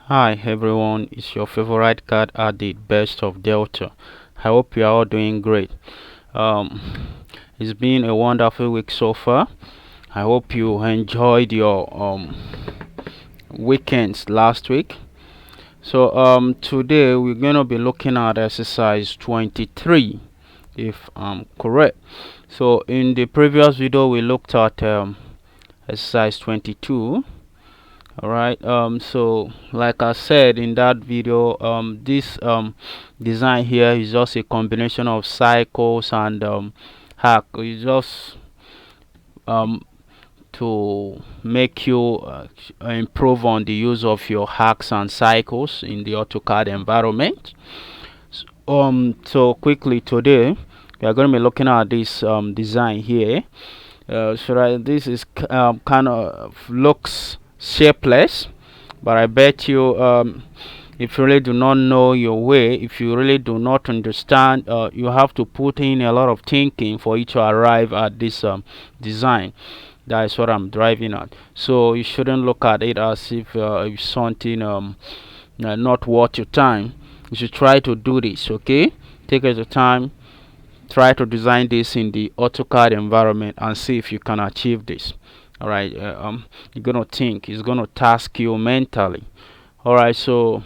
Hi everyone, it's your favorite CAD at Best of Delta. I hope you are all doing great. Um, it's been a wonderful week so far. I hope you enjoyed your weekends last week. So today we're gonna be looking at exercise 23, if I'm correct. So in the previous video we looked at exercise 22. All right, so like I said in that video, this design here is just a combination of cycles and hack. It's just um to make you improve on the use of your hacks and cycles in the AutoCAD environment. So quickly today we are going to be looking at this design here. This is kind of looks shapeless, but I bet you if you really do not know your way, if you really do not understand, you have to put in a lot of thinking for you to arrive at this design. That is what I'm driving at. So you shouldn't look at it as if it's something not worth your time. You should try to do this, okay? Take your time, try to design this in the AutoCAD environment and see if you can achieve this. All right, you're gonna think, it's gonna task you mentally. All right, so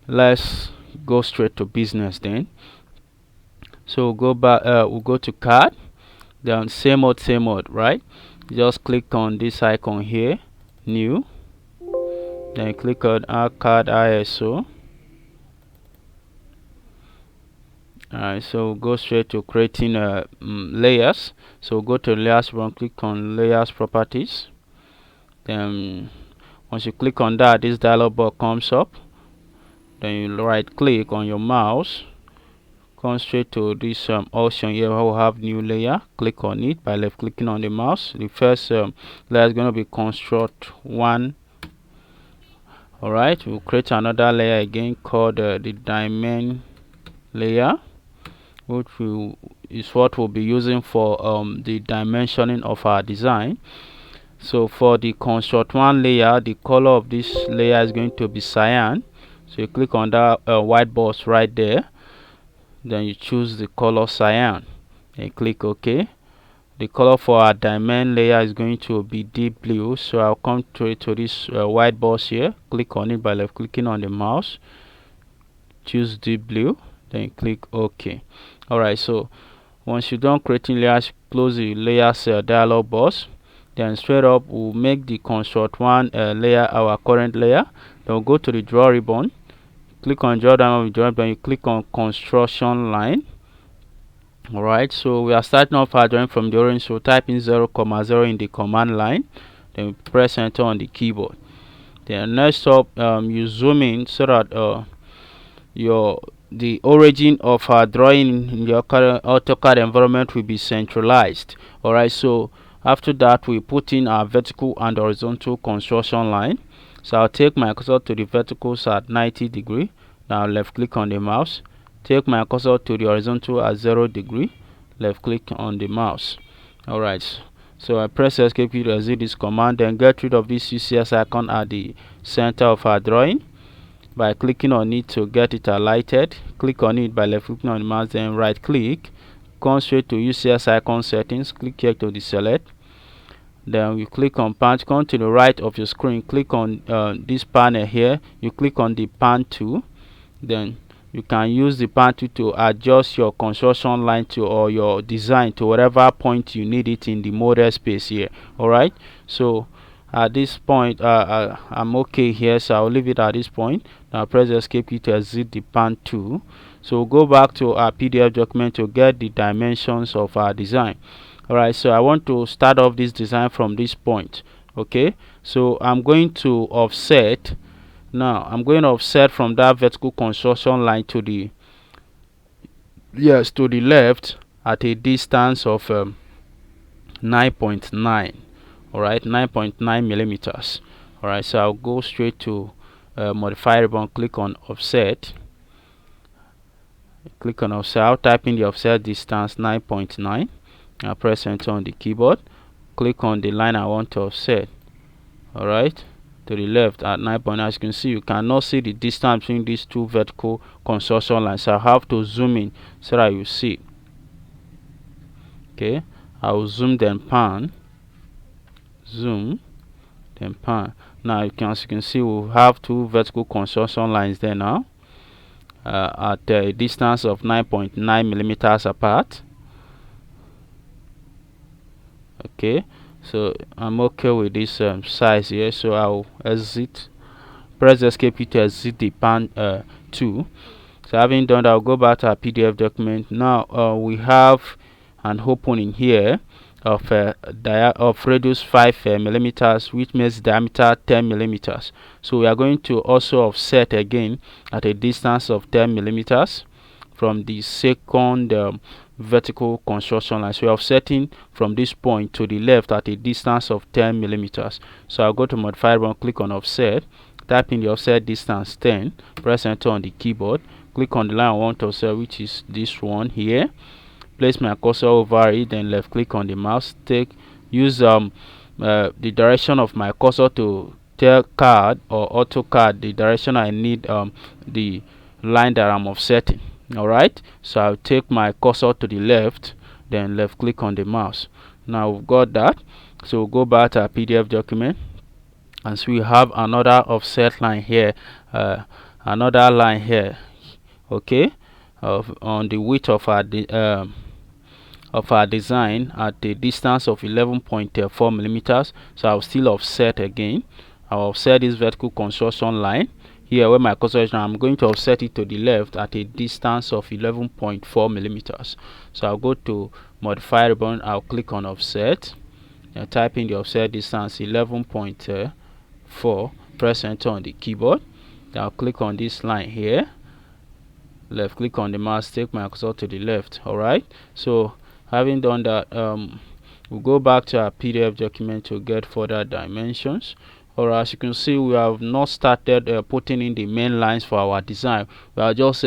let's go straight to business then. So go back, we'll go to CAD, then same mode, right? Just click on this icon here, new, then click on CAD ISO. Alright, so go straight to creating layers. So go to layers one, click on layers properties. Then once you click on that, this dialog box comes up. Then you right click on your mouse, come straight to this option here. We'll have new layer. Click on it by left clicking on the mouse. The first layer is going to be construct one. Alright, we'll create another layer again called the diamond layer, which is what we'll be using for the dimensioning of our design. So for the construct one layer, the color of this layer is going to be cyan. So you click on that white box right there, then you choose the color cyan and click OK. The color for our diamond layer is going to be deep blue. So I'll come to this white box here, click on it by left clicking on the mouse, choose deep blue, then click OK. Alright, so once you're done creating layers, close the layers dialog box. Then straight up we'll make the construct one layer our current layer. Then we'll go to the draw ribbon, click on draw down with draw ribbon, you click on construction line. Alright, so we are starting off our drawing from the orange, so type in 0,0 in the command line, then we press enter on the keyboard. Then next up, you zoom in so that the origin of our drawing in your AutoCAD environment will be centralized. Alright, so after that we put in our vertical and horizontal construction line. So I'll take my cursor to the verticals at 90 degree. Now left click on the mouse, take my cursor to the horizontal at 0 degree, left click on the mouse. Alright, so I press escape key to exit this command, then get rid of this UCS icon at the center of our drawing by clicking on it to get it highlighted. Click on it by left clicking on the mouse, then right click, come straight to UCS icon settings, click here to deselect. Then you click on pan, come to the right of your screen, click on this panel here, you click on the pan tool. Then you can use the pan tool to adjust your construction line to or your design to whatever point you need it in the model space here. Alright, so at this point I'm okay here, so I'll leave it at this point. Now press escape key to exit the pan tool. So we'll go back to our PDF document to get the dimensions of our design. Alright, so I want to start off this design from this point. Okay, so I'm going to offset. Now I'm going to offset from that vertical construction line to the left at a distance of 9.9. Alright, 9.9 millimeters. Alright, so I'll go straight to modify ribbon, click on offset, click on offset. I'll type in the offset distance 9.9. I'll press enter on the keyboard, click on the line I want to offset. Alright, to the left at 9.9. As you can see, you cannot see the distance between these two vertical construction lines, so I have to zoom in so that you see. Okay, I will zoom then pan, zoom then pan. Now as you can see, we have two vertical construction lines there now, at a distance of 9.9 millimeters apart. Okay, so I'm okay with this size here, so I'll exit, press escape key to exit the pan 2. So having done that, I'll go back to our PDF document. Now we have an opening here of radius 5 millimeters, which makes diameter 10 millimeters. So we are going to also offset again at a distance of 10 millimeters from the second vertical construction line. So we are offsetting from this point to the left at a distance of 10 millimeters. So I'll go to modify button, click on offset, type in the offset distance 10, press enter on the keyboard, click on the line I want to offset, which is this one here, place my cursor over it, then left click on the mouse, use the direction of my cursor to tell CAD or AutoCAD the direction I need the line that I'm offsetting. Alright, so I'll take my cursor to the left, then left click on the mouse. Now we've got that, so we'll go back to our PDF document, and so we have another offset line here, another line here, okay, on the width of our design at the distance of 11.4 millimeters. So I'll still offset again. I'll offset this vertical construction line here where my cursor is now. I'm going to offset it to the left at a distance of 11.4 millimeters. So I'll go to modify ribbon, I'll click on offset and type in the offset distance 11.4, press enter on the keyboard. Then I'll click on this line here, left click on the mouse, take my cursor to the left. Alright, so having done that, we'll go back to our PDF document to get further dimensions. Or as you can see, we have not started putting in the main lines for our design. We are just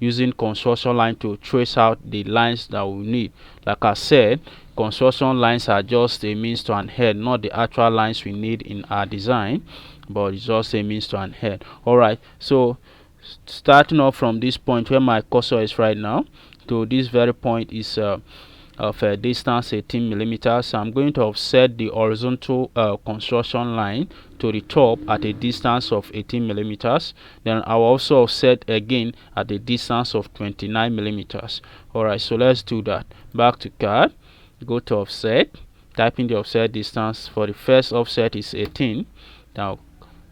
using construction line to trace out the lines that we need. Like I said, construction lines are just a means to an end, not the actual lines we need in our design, but it's just a means to an end. Alright, so starting off from this point where my cursor is right now to this very point is of a distance 18 millimeters. So I'm going to offset the horizontal construction line to the top at a distance of 18 millimeters. Then I'll also offset again at a distance of 29 millimeters. Alright, so let's do that. Back to CAD, go to offset, type in the offset distance. For the first offset is 18. Now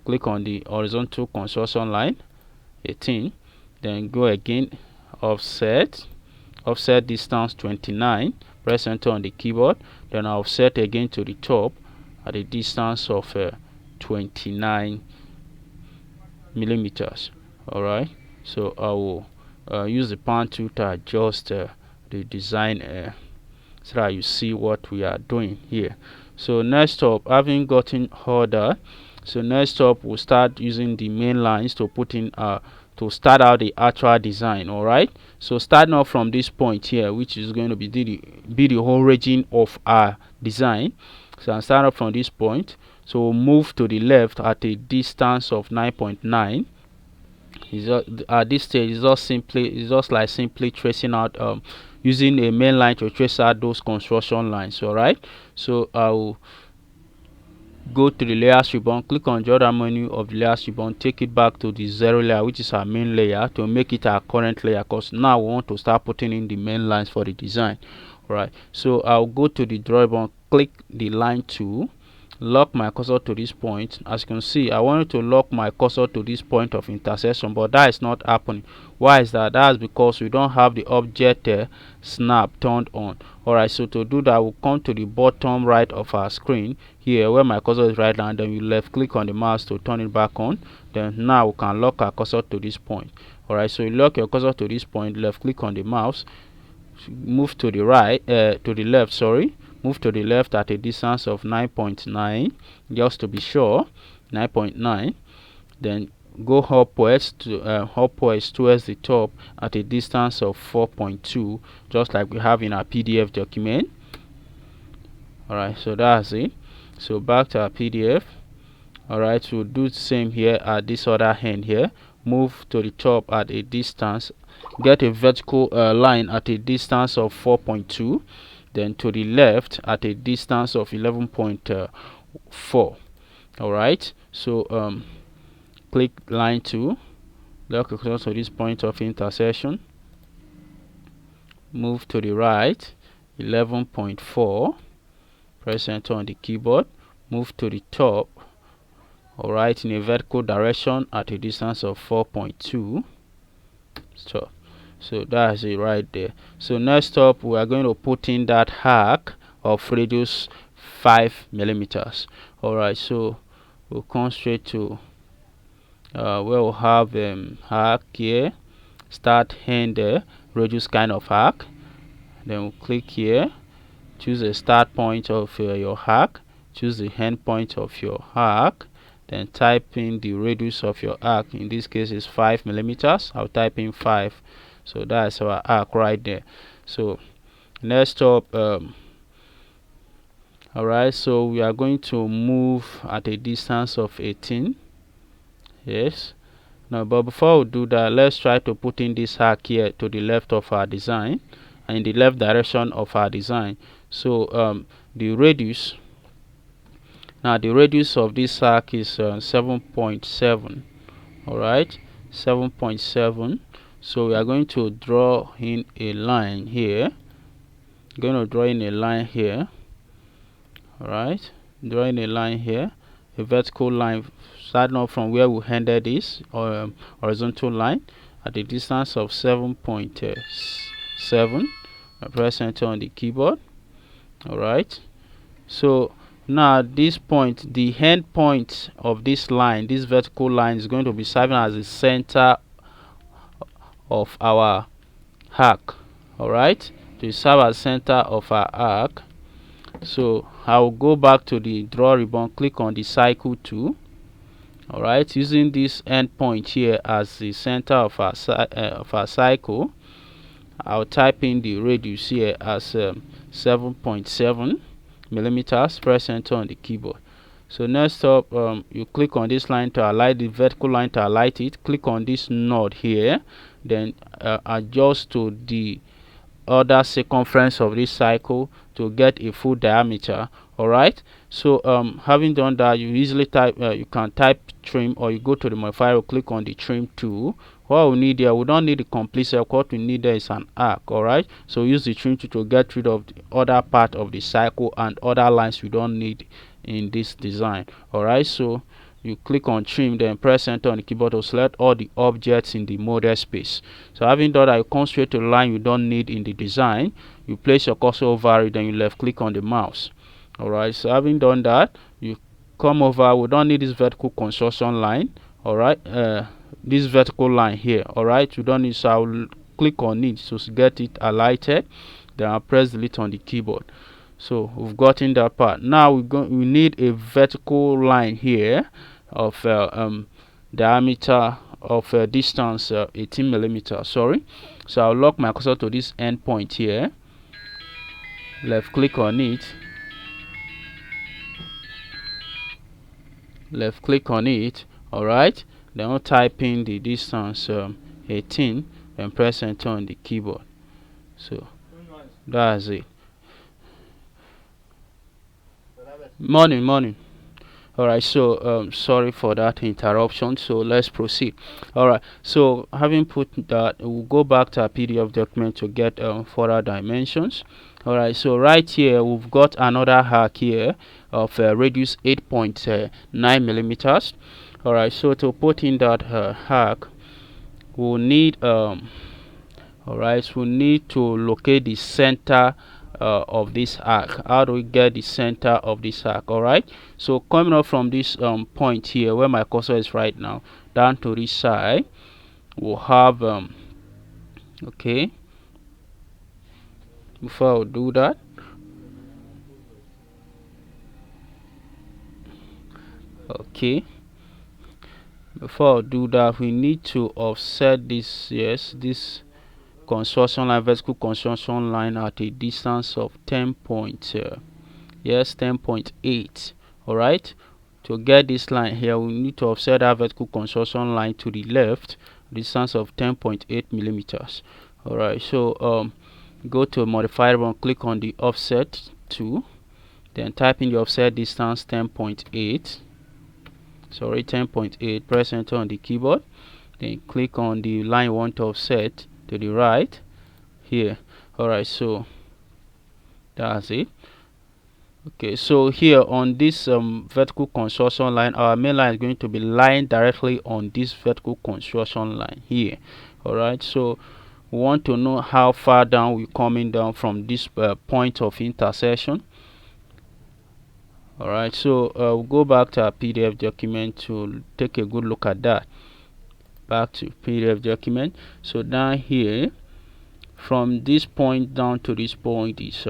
click on the horizontal construction line 18, then go again, offset distance 29, press enter on the keyboard, then I'll offset again to the top at a distance of 29 millimeters. Alright, so I will use the pan tool to adjust the design so that you see what we are doing here. So next up, having gotten all that, so next up we'll start using the main lines to put in to start out the actual design. Alright, so starting off from this point here, which is going to be the origin of our design. So I'm starting off from this point, so we'll move to the left at a distance of 9.9. At this stage it's just like simply tracing out using a main line to trace out those construction lines. Alright, so I'll go to the layers ribbon, click on the other menu of the layers ribbon, take it back to the 0 layer, which is our main layer, to make it our current layer, because now we want to start putting in the main lines for the design. Alright, so I'll go to the draw ribbon, click the line tool, lock my cursor to this point. As you can see, I wanted to lock my cursor to this point of intersection, but that is not happening. Why is that? That's because we don't have the object snap turned on. Alright, so to do that, we'll come to the bottom right of our screen here where my cursor is right now, and then we left click on the mouse to turn it back on. Then now we can lock our cursor to this point. Alright, so you lock your cursor to this point, left click on the mouse, move to the right, to the left, sorry, move to the left at a distance of 9.9, just to be sure, 9.9. Then go upwards towards the top at a distance of 4.2, just like we have in our PDF document. Alright, so that's it. So back to our PDF, Alright, we'll do the same here at this other end here. Move to the top at a distance, get a vertical line at a distance of 4.2, then to the left at a distance of 11.4. Alright, so click line 2, look across to this point of intersection, move to the right 11.4, press enter on the keyboard, move to the top, alright, in a vertical direction at a distance of 4.2. So that's it right there. So next up, we are going to put in that arc of radius 5 millimeters. Alright, so we'll come straight to where we'll have arc here, start end there, radius kind of arc. Then we'll click here, choose a start point of your arc, choose the end point of your arc, then type in the radius of your arc. In this case is 5 millimeters. I'll type in 5. So that's our arc right there. So next up, alright, so we are going to move at a distance of 18. Yes. Now, but before we do that, let's try to put in this arc here to the left of our design, and in the left direction of our design. So the radius, now the radius of this arc is 7.7. Alright, 7.7. So we are going to draw in a line here. Going to draw in a line here. Alright, drawing a line here, a vertical line starting off from where we ended this, or horizontal line at a distance of 7.7. I press enter on the keyboard. Alright, so now this point, the end point of this line, this vertical line, is going to be serving as the center of our arc. Alright, to serve as center of our arc. So I'll go back to the draw ribbon, click on the cycle tool. Alright, using this end point here as the center of our cycle, I'll type in the radius here as 7.7 millimeters. Press enter on the keyboard. So next up, you click on this line to highlight the vertical line, to highlight it. Click on this node here, then adjust to the other circumference of this cycle to get a full diameter. Alright, so having done that, you easily type, you can type trim, or you go to the modifier, click on the trim tool. What we need here, we don't need the complete circle. What we need there is an arc. Alright, so use the trim tool to get rid of the other part of the cycle and other lines we don't need in this design. Alright, so you click on trim, then press enter on the keyboard to select all the objects in the model space. So having done that, you come straight to the line you don't need in the design. You place your cursor over it, then you left click on the mouse. Alright, so having done that, you come over. We don't need this vertical construction line. Alright, this vertical line here. Alright, you don't need, so I'll click on it to get it highlighted, then I'll press delete on the keyboard. So we've gotten that part. Now we need a vertical line here of diameter of distance 18 millimeters. Sorry, so I'll lock my cursor to this end point here, left click on it, left click on it. Alright, then I'll type in the distance 18 and press enter on the keyboard. So that's it. Morning. Alright, so sorry for that interruption, so let's proceed. Alright, so having put that, we'll go back to our PDF document to get further dimensions. Alright, so right here we've got another arc here of radius 8.9 millimeters. Alright, so to put in that arc, we'll need alright, we need to locate the center of this arc. How do we get the center of this arc? Alright, so coming up from this point here where my cursor is right now, down to this side, we'll have okay, before I do that, okay, before I do that, we need to offset this, yes, this construction line, vertical construction line, at a distance of 10.8. All right, to get this line here, we need to offset that vertical construction line to the left, distance of 10.8 millimeters. All right, so go to modifier and click on the offset tool, then type in the offset distance 10.8. Sorry, 10.8. Press enter on the keyboard, then click on the line you want to offset to the right here. All right, so that's it. Okay, so here on this vertical construction line, our main line is going to be lying directly on this vertical construction line here. All right, so we want to know how far down we're coming down from this point of intersection. All right, so we'll go back to our PDF document to take a good look at that. Back to PDF document. So down here, from this point down to this point is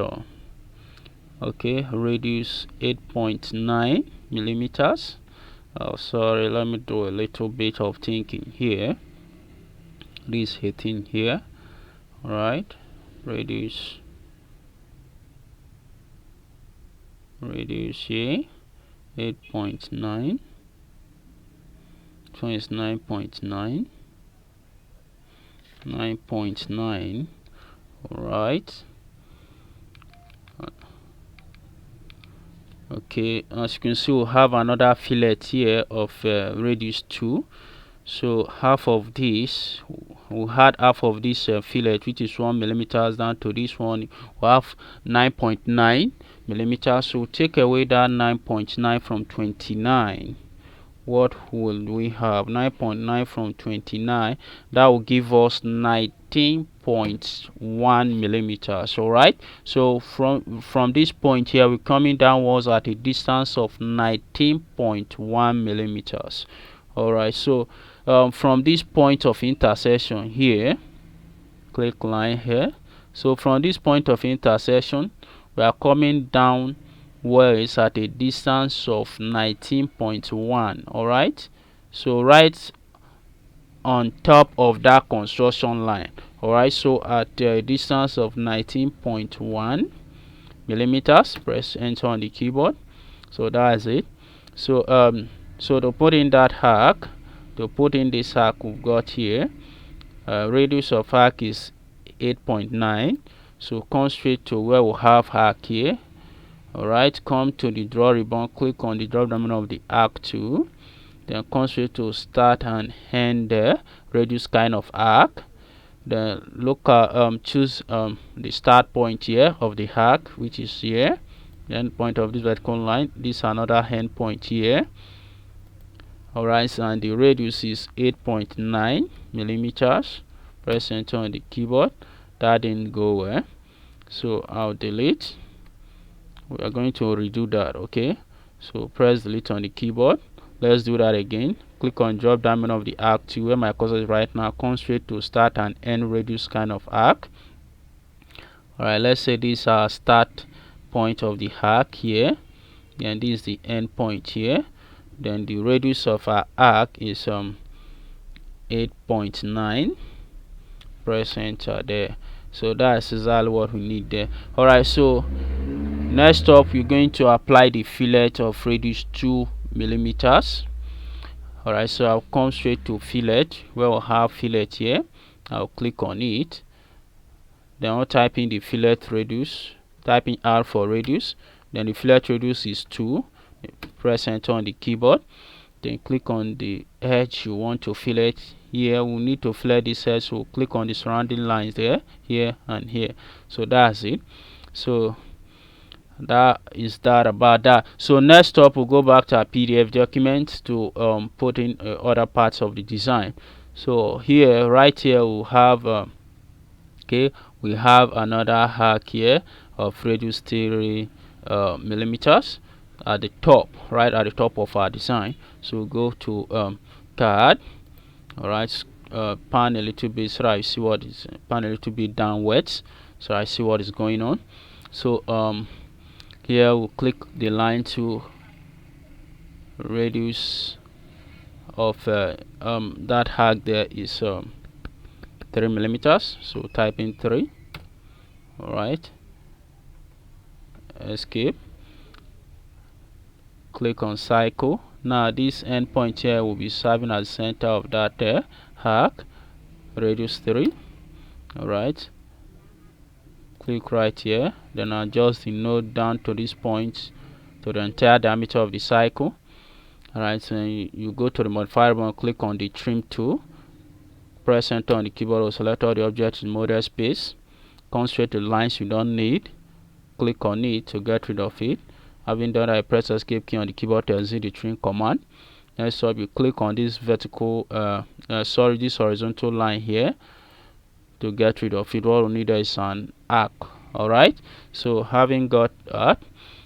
okay, radius 8.9 millimeters. Oh, sorry, let me do a little bit of thinking here. This hitting here. All right, radius here 8.9. So it's 9.9. 9.9. All right. Okay, as you can see, we'll have another fillet here of radius 2. So half of this, we'll add half of this fillet, which is 1 millimeters, down to this one. We'll have 9.9 millimeters. So take away that 9.9 from 29. What will we have? 9.9 from 29. That will give us 19.1 millimeters. All right, so from this point here, we're coming downwards at a distance of 19.1 millimeters. All right, so from this point of intersection here, click line here. So from this point of intersection, we are coming down where it's at a distance of 19.1. all right, so right on top of that construction line. All right, so at a distance of 19.1 millimeters, press enter on the keyboard. So that's it. So so to put in that arc, to put in this arc we've got here, radius of arc is 8.9. so come straight to where we have arc here. All right, come to the draw ribbon, click on the drop down menu of the arc tool, then come straight to start and end radius kind of arc. Then look at choose the start point here of the arc, which is here, the end point of this vertical line. This is another end point here. All right, so and the radius is 8.9 millimeters. Press enter on the keyboard. That didn't go well, so I'll delete. We are going to redo that. Okay, so press delete on the keyboard. Let's do that again. Click on drop down menu of the arc to where my cursor is right now. Come straight to start and end radius kind of arc. All right, let's say this is our start point of the arc here, and this is the end point here. Then the radius of our arc is 8.9. press enter there. So that's exactly what we need there. All right, so next up, you're going to apply the fillet of radius 2 millimeters. All right, so I'll come straight to fillet where we'll have fillet here. I'll click on it. Then I'll type in the fillet radius. Type in R for radius. Then the fillet radius is 2. Press enter on the keyboard. Then click on the edge you want to fillet. Here we need to fillet this edge, so click on the surrounding lines there, here and here. So that's it. So that is that about that. So next up, we'll go back to our PDF document to put in other parts of the design. So here, right here, we'll have okay, we have another arc here of radius 3 millimeters at the top, right at the top of our design. So we'll go to CAD. All right, pan a little bit so I see what is pan a little bit downwards so I see what is going on. So here we'll click the line to radius of that arc there is 3 millimeters. So type in 3. All right, escape, click on cycle. Now this endpoint here will be serving as the center of that arc, radius 3. Alright, click right here, then adjust the node down to this point to the entire diameter of the cycle. Alright, so you go to the modifier button, click on the trim tool, press enter on the keyboard, or select all the objects in model space, concentrate the lines you don't need, click on it to get rid of it. Having done that, I press escape key on the keyboard to exit the trim command. Next up, you click on this vertical this horizontal line here to get rid of it. What we need is an arc. Alright, so having got that,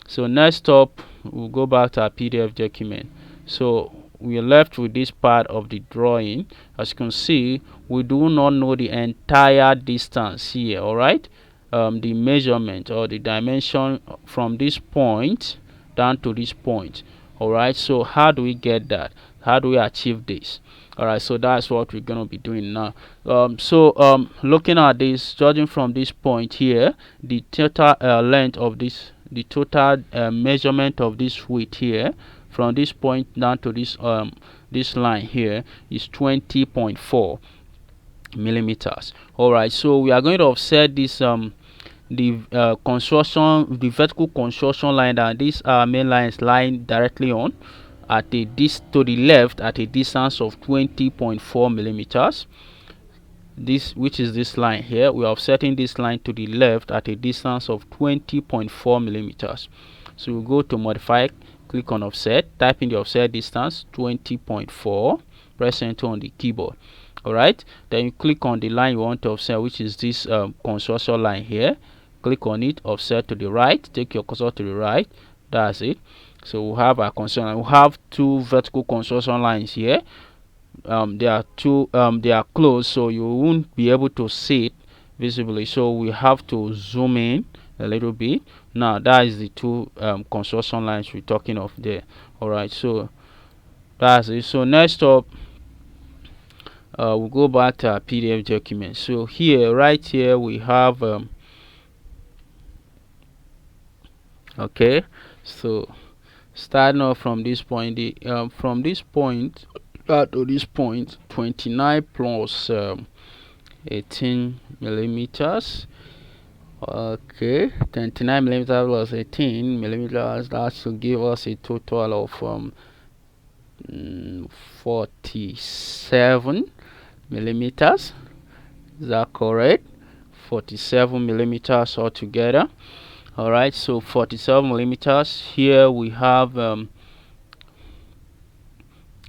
so next up we'll go back to our PDF document. So we are left with this part of the drawing. As you can see, we do not know the entire distance here. Alright, the measurement or the dimension from this point down to this point. Alright, so how do we get that? How do we achieve this? Alright, so that's what we're going to be doing now. Looking at this, judging from this point here, the total length of this, the total measurement of this width here from this point down to this this line here is 20.4 millimeters. Alright, so we are going to offset this the construction, the vertical construction line that this main line is lying directly on at a to the left at a distance of 20.4 millimeters. This, which is this line here, we are offsetting this line to the left at a distance of 20.4 millimeters. So we'll go to modify, click on offset, type in the offset distance 20.4, press enter on the keyboard. Alright, then you click on the line you want to offset, which is this construction line here. Click on it, offset to the right, take your cursor to the right. That's it. So we'll have our construction. We'll have two vertical construction lines here. They are two. They are close, so you won't be able to see it visibly. So we have to zoom in a little bit. Now that is the two construction lines we're talking of there. All right. So that's it. So next up, we'll go back to our PDF document. So here, right here, we have okay. So starting off from this point, from this point to this point, 29 plus 18 millimeters. Okay, 29 millimeters plus 18 millimeters. That should give us a total of 47 millimeters. Is that correct? 47 millimeters altogether. All right, so 47 millimeters. Here we have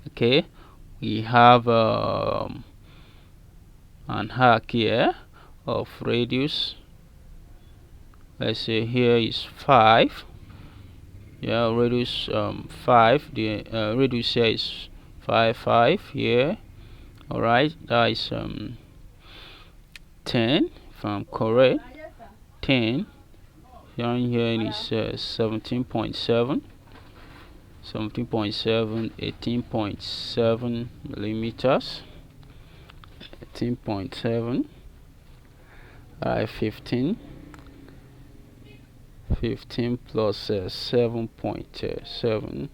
okay, we have an arc here of radius. Let's say here is 5. Yeah, radius 5. The radius here is 5 here. All right, that is 10 if I'm correct. 10. Down here is 17.7, 18.7 millimeters, 18.7, 15 plus 7.7.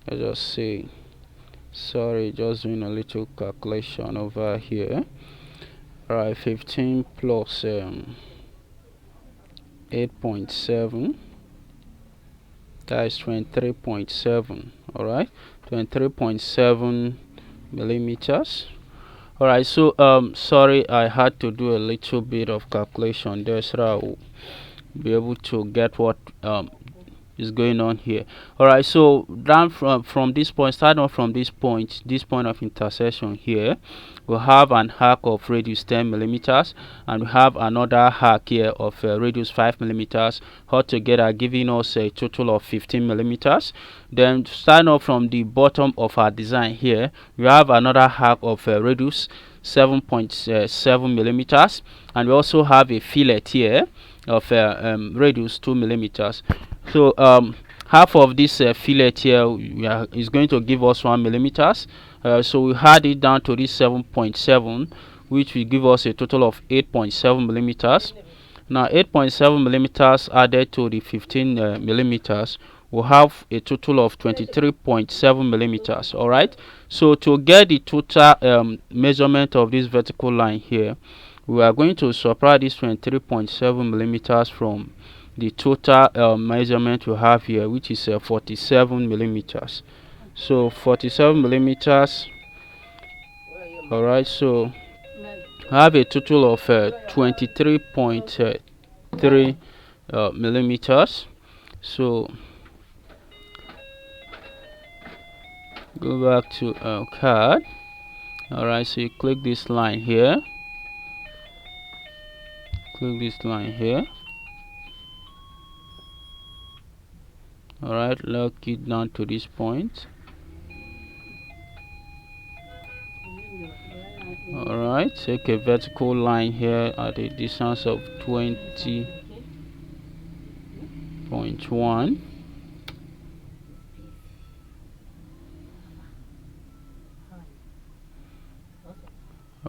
Let's just say, sorry, just doing a little calculation over here. Alright, 15 plus 8.7, that is 23.7. all right, 23.7 millimeters. All right, so sorry, I had to do a little bit of calculation there so I will be able to get what is going on here. All right, so down from this point, starting off from this point of intersection here, we'll have an arc of radius 10 millimeters, and we have another arc here of radius 5 millimeters, altogether giving us a total of 15 millimeters. Then starting off from the bottom of our design here, we have another arc of radius 7.7 millimeters, and we also have a fillet here of radius 2 millimeters. So half of this fillet here is going to give us 1 millimeters. So we had it down to this 7.7, which will give us a total of 8.7 millimeters. Now 8.7 millimeters added to the 15 millimeters will have a total of 23.7 millimeters. All right, so to get the total measurement of this vertical line here, we are going to subtract this 23.7 millimeters from the total measurement you have here, which is 47 millimeters. So 47 millimeters. All right, so I have a total of 23.3 millimeters. So go back to CAD. All right, so you click this line here, click this line here. All right, lock it down to this point. All right, take a vertical line here at a distance of 20.1.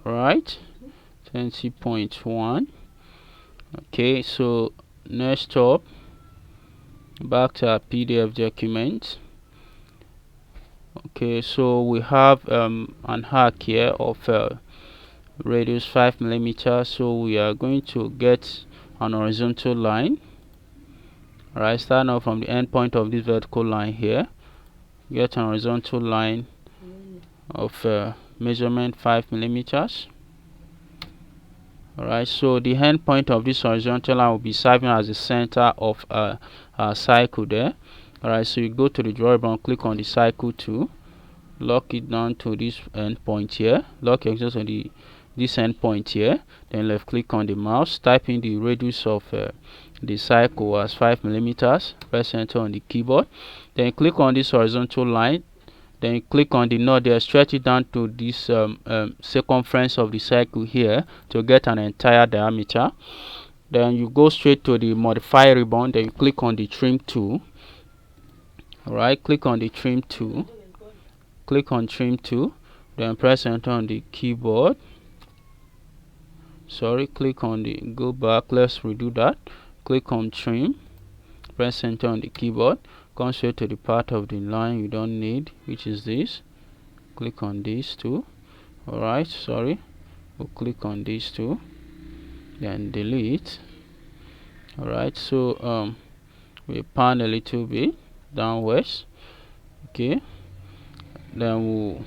All right, 20.1. Okay, so next up, back to our PDF document. Okay, so we have an arc here of radius 5 millimeters. So we are going to get an horizontal line. All right, starting off from the end point of this vertical line here, get an horizontal line of measurement 5 millimeters. All right, so the end point of this horizontal line will be serving as the center of a cycle there. All right, so you go to the drawing board, click on the cycle tool, lock it down to this end point here, lock your axis on this end point here, then left click on the mouse, type in the radius of the cycle as 5 millimeters, press enter on the keyboard, then click on this horizontal line, then click on the node there, stretch it down to this circumference of the cycle here to get an entire diameter. Then you go straight to the modify ribbon, then you click on the trim tool. All right, click on the trim tool, click on trim tool, then press enter on the keyboard. Sorry, click on the go back, let's redo that. Click on trim, press enter on the keyboard, come straight to the part of the line you don't need, which is this. Click on this too. All right, sorry, we'll click on this too, then delete. All right, so we pan a little bit downwards. Okay, then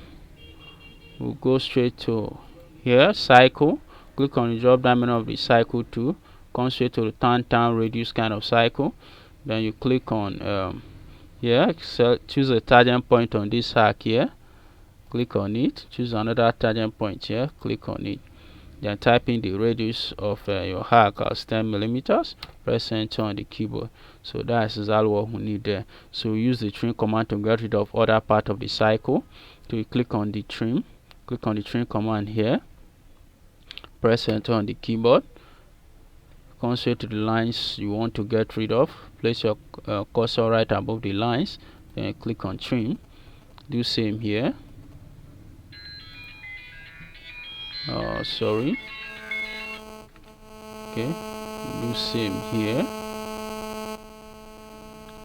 we'll go straight to here, cycle, click on the drop down menu of the cycle tool, come straight to the turn radius kind of cycle, then you click on here, choose a tangent point on this arc here, click on it, choose another tangent point here, click on it, then type in the radius of your arc as 10 millimeters, press enter on the keyboard. So that's exactly what we need there. So use the trim command to get rid of other part of the cycle. So you click on the trim, click on the trim command here, press enter on the keyboard, come straight to the lines you want to get rid of, place your cursor right above the lines, then click on trim, do same here. Sorry, okay, do same here,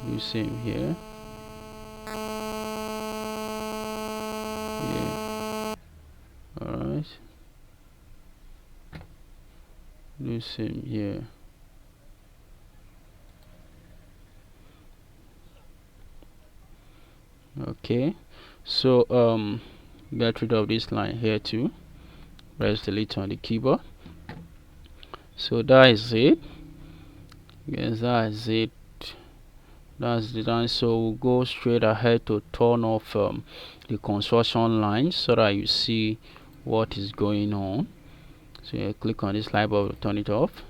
do same here, yeah. All right, do same here. Okay, so get rid of this line here too, press delete on the keyboard. So that is it. Yes, that is it. That's the done. So we'll go straight ahead to turn off the construction lines so that you see what is going on. So you click on this light bulb to turn it off,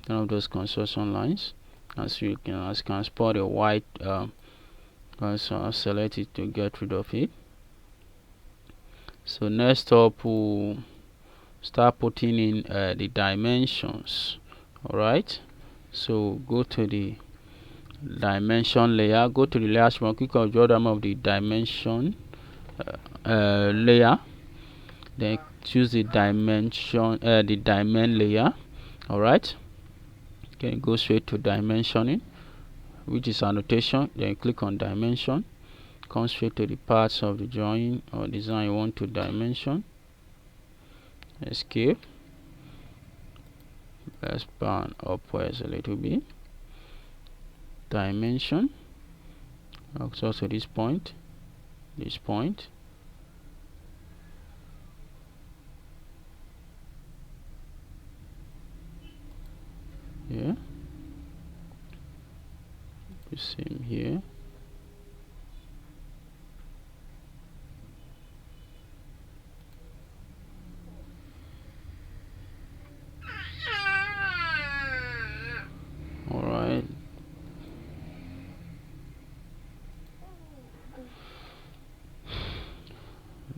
turn off those construction lines. As you can spot a white cursor, select it to get rid of it. So next up, we'll start putting in the dimensions. All right, so go to the dimension layer, go to the layer one, click on draw down of the dimension layer, then choose the dimension the diamond layer. All right, can go straight to dimensioning, which is annotation. Then click on dimension, come straight to the parts of the drawing or design you want to dimension. Escape, let's pan upwards a little bit, dimension, also to this point, yeah, the same here. All right,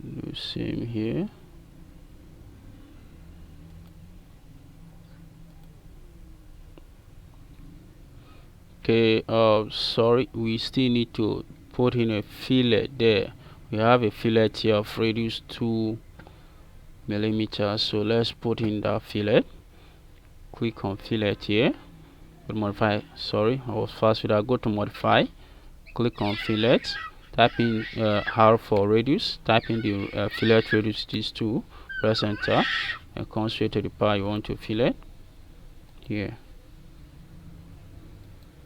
the same here. Okay, sorry, we still need to put in a fillet there. We have a fillet here of radius 2 millimeters, so let's put in that fillet. Click on fillet here, but modify, sorry, I was fast with that. Go to modify, click on fillet, type in R for radius, type in the fillet radius, these two, press enter, and come straight to the part you want to fillet here.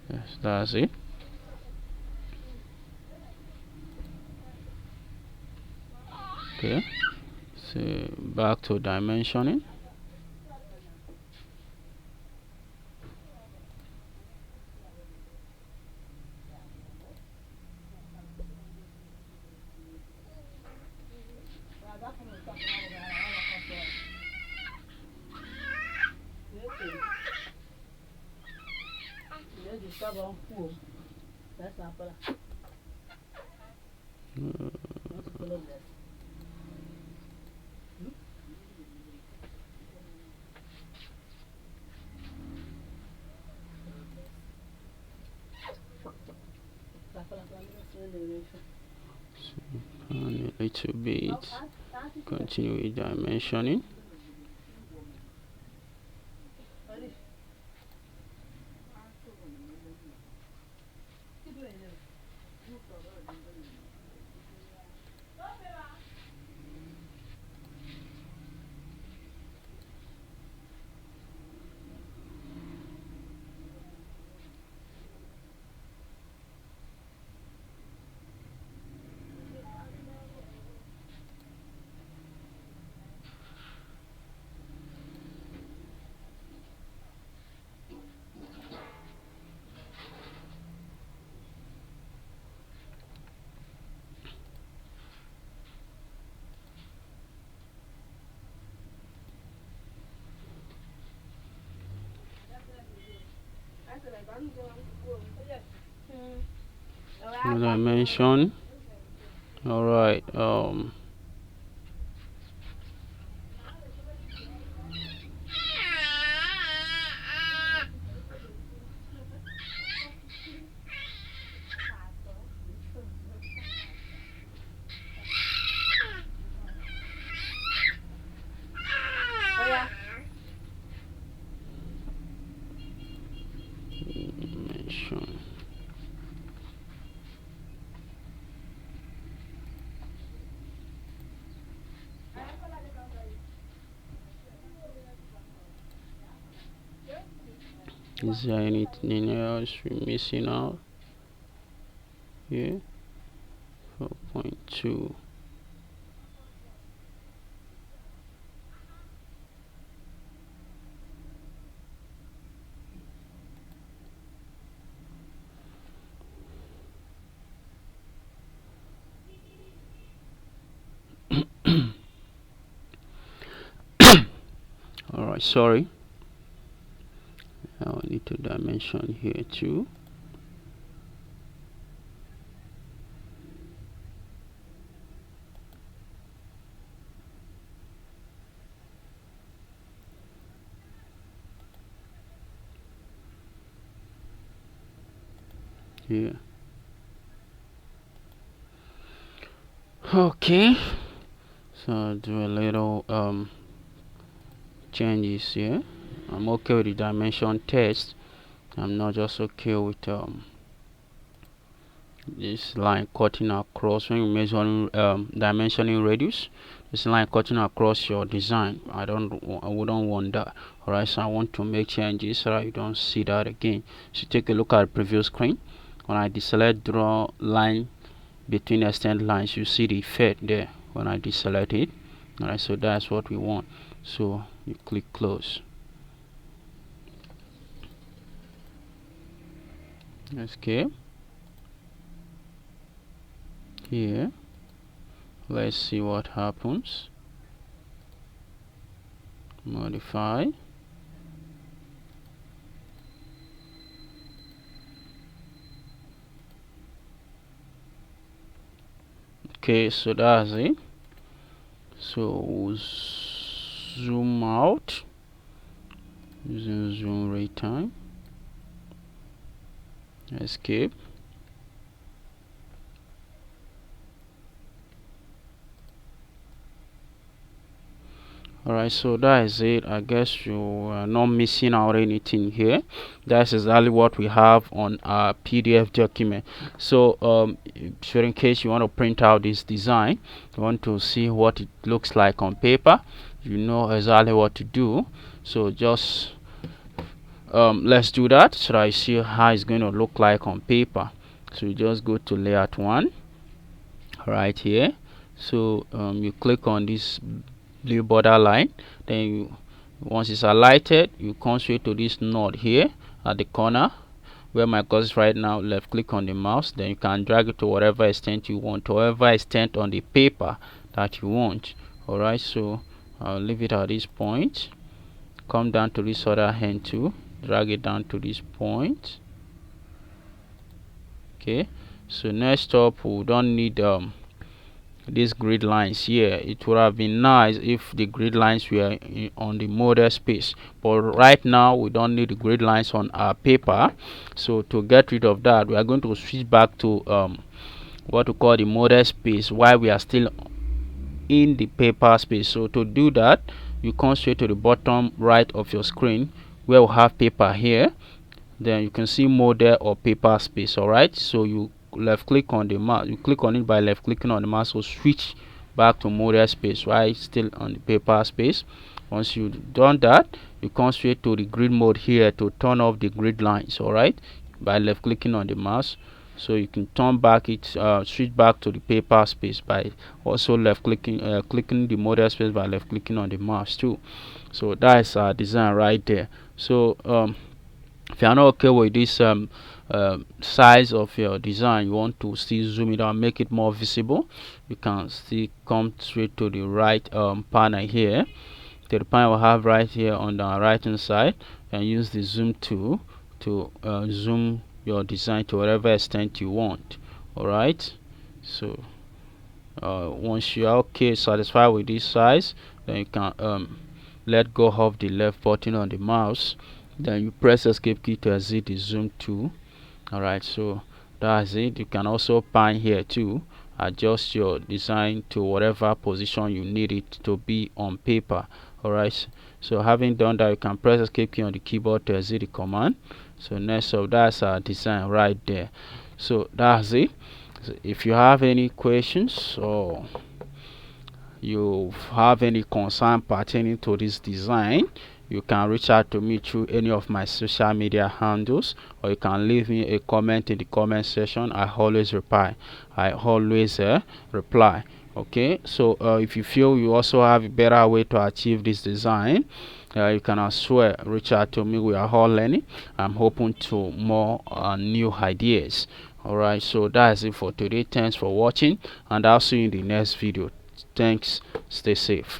Yes, that's it. Okay, so back to dimensioning. And a little bit, continue with dimensioning. Dimension. All right. Dimension. Is there anything else we're missing out here? 4.2. All right, sorry. Now I need to dimension here too. Here. Okay, so I'll do a little changes here. I'm okay with the dimension test. I'm not just okay with this line cutting across. When you measure dimensioning radius, this line cutting across your design, I wouldn't want that. Alright, so I want to make changes so that you don't see that again. So take a look at the previous screen. When I deselect draw line between extend lines, you see the effect there when I deselect it. Alright, so that's what we want. So you click close. Escape. Here, let's see what happens. Modify. Okay, so that's it. So we'll zoom out using zoom rate time. Escape. Alright, so that is it. I guess you are not missing out anything here. That's exactly what we have on our PDF document. So so in case you want to print out this design, you want to see what it looks like on paper, you know exactly what to do. So just let's do that so that I see how it's going to look like on paper. So you just go to layout 1 right here. So you click on this blue border line, then you, once it's highlighted, you come straight to this node here at the corner where my cursor is right now. Left click on the mouse, then you can drag it to whatever extent you want, to whatever extent on the paper that you want. Alright, so I'll leave it at this point. Come down to this other hand too, drag it down to this point. Okay, so next up, we don't need these grid lines here. It would have been nice if the grid lines were on the model space, but right now we don't need the grid lines on our paper. So to get rid of that, we are going to switch back to what we call the model space while we are still in the paper space. So to do that, you come straight to the bottom right of your screen where we have paper here, then you can see model or paper space. All right, so you left click on the mouse, you click on it by left clicking on the mouse, so switch back to model space while still on the paper space. Once you've done that, you come straight to the grid mode here to turn off the grid lines. All right, by left clicking on the mouse, so you can turn back it, switch back to the paper space by also left clicking clicking the model space by left clicking on the mouse too. So that's our design right there. So if you are not okay with this size of your design, you want to still zoom it out, make it more visible, you can still come straight to the right panel here, to the panel we have right here on the right hand side, and use the zoom tool to zoom your design to whatever extent you want. All right, so once you are okay, satisfied with this size, then you can let go of the left button on the mouse, then you press escape key to exit the zoom tool. All right, so that's it. You can also pan here too, adjust your design to whatever position you need it to be on paper. All right, so having done that, you can press escape key on the keyboard to exit the command. So next up, that's our design right there. So that's it. So if you have any questions or you have any concern pertaining to this design, you can reach out to me through any of my social media handles, or you can leave me a comment in the comment section. I always reply. Okay, so if you feel you also have a better way to achieve this design, you can as well reach out to me. We are all learning. I'm open to more new ideas. All right, so that's it for today. Thanks for watching, and I'll see you in the next video. Thanks. Stay safe.